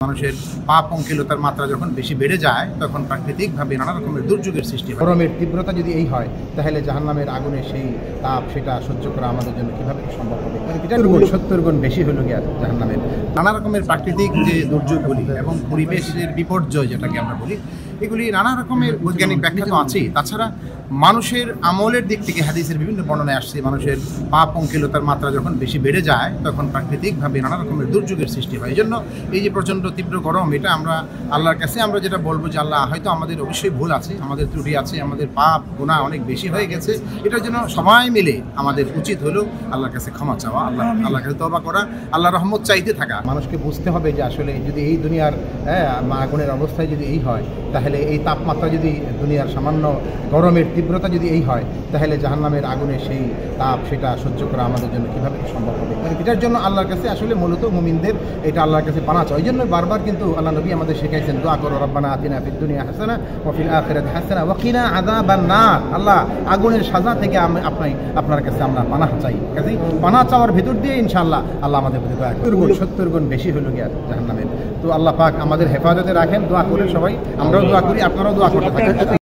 মানুষের পাপ অঙ্কিলতার মাত্রা যখন বেশি বেড়ে যায় তখন প্রাকৃতিকভাবে নানা রকমের দুর্যোগের সৃষ্টি হয়। গরমের তীব্রতা যদি এই হয় তাহলে জাহান্নামের আগুনে সেই তাপ সেটা সহ্য করা আমাদের জন্য কিভাবে সম্ভব হবে? এটা 70 গুণ বেশি হলো গিয়া জাহান্নামের। নানা রকমের প্রাকৃতিক যে দুর্যোগগুলি এবং পরিবেশের বিপর্যয় যেটাকে আমরা বলি, এগুলি নানা রকমের বৈজ্ঞানিক ব্যাখ্যা তো আছেই। তাছাড়া মানুষের আমলের দিক থেকে হাদিসের বিভিন্ন বর্ণনায় আসছে, মানুষের পাপ অঙ্কিলতার মাত্রা যখন বেশি বেড়ে যায় তখন প্রাকৃতিকভাবে নানা রকমের দুর্যোগের সৃষ্টি হয়। এই জন্য এই যে প্রচণ্ড তীব্র গরম, এটা আমরা আল্লাহর কাছে আমরা যেটা বলবো যে আল্লাহ, হয়তো আমাদের অবশ্যই ভুল আছে, আমাদের ত্রুটি আছে, আমাদের পাপ গুনাহ অনেক বেশি হয়ে গেছে। এটার জন্য সবাই মিলে আমাদের উচিত হলো আল্লাহর কাছে ক্ষমা চাওয়া, আল্লাহর কাছে তওবা করা, আল্লাহর রহমত চাইতে থাকা। মানুষকে বুঝতে হবে যে আসলে যদি এই দুনিয়ার আগুনের অবস্থায় যদি এই হয়, তাহলে এই তাপমাত্রা যদি দুনিয়ার সামান্য গরমের তীব্রতা যদি এই হয়, তাহলে জাহান্নামের আগুনে সেই তাপ সেটা সহ্য করা আমাদের জন্য কীভাবে সম্ভব হবে? এটার জন্য আল্লাহর কাছে আসলে মূলত মুমিনদের এটা আল্লাহর কাছে পানা চায়। ওই জন্য বারবার কিন্তু আল্লাহ নবী আমাদের শেখাইছেন, দোয়া করো, রব্বানা আতিনা ফিদ দুনিয়া হাসানা ওয়া ফিল আখিরাতি হাসানা ওয়া কিনা আযাবান নার। আল্লাহ, আগুনের সাজা থেকে আপনার কাছে আমরা পানাহ চাই। কাজেই পানাহ চাওয়ার ভিতর দিয়ে ইনশাআল্লাহ আল্লাহ আমাদের প্রতি দয়া করবেন। 70 গুণ বেশি হলো গিয়া জাহান্নামের। তো আল্লাহ পাক আমাদের হেফাজতে রাখেন। দোয়া করে সবাই, আমরাও দোয়া করি, আপনারাও দোয়া করতে থাকেন।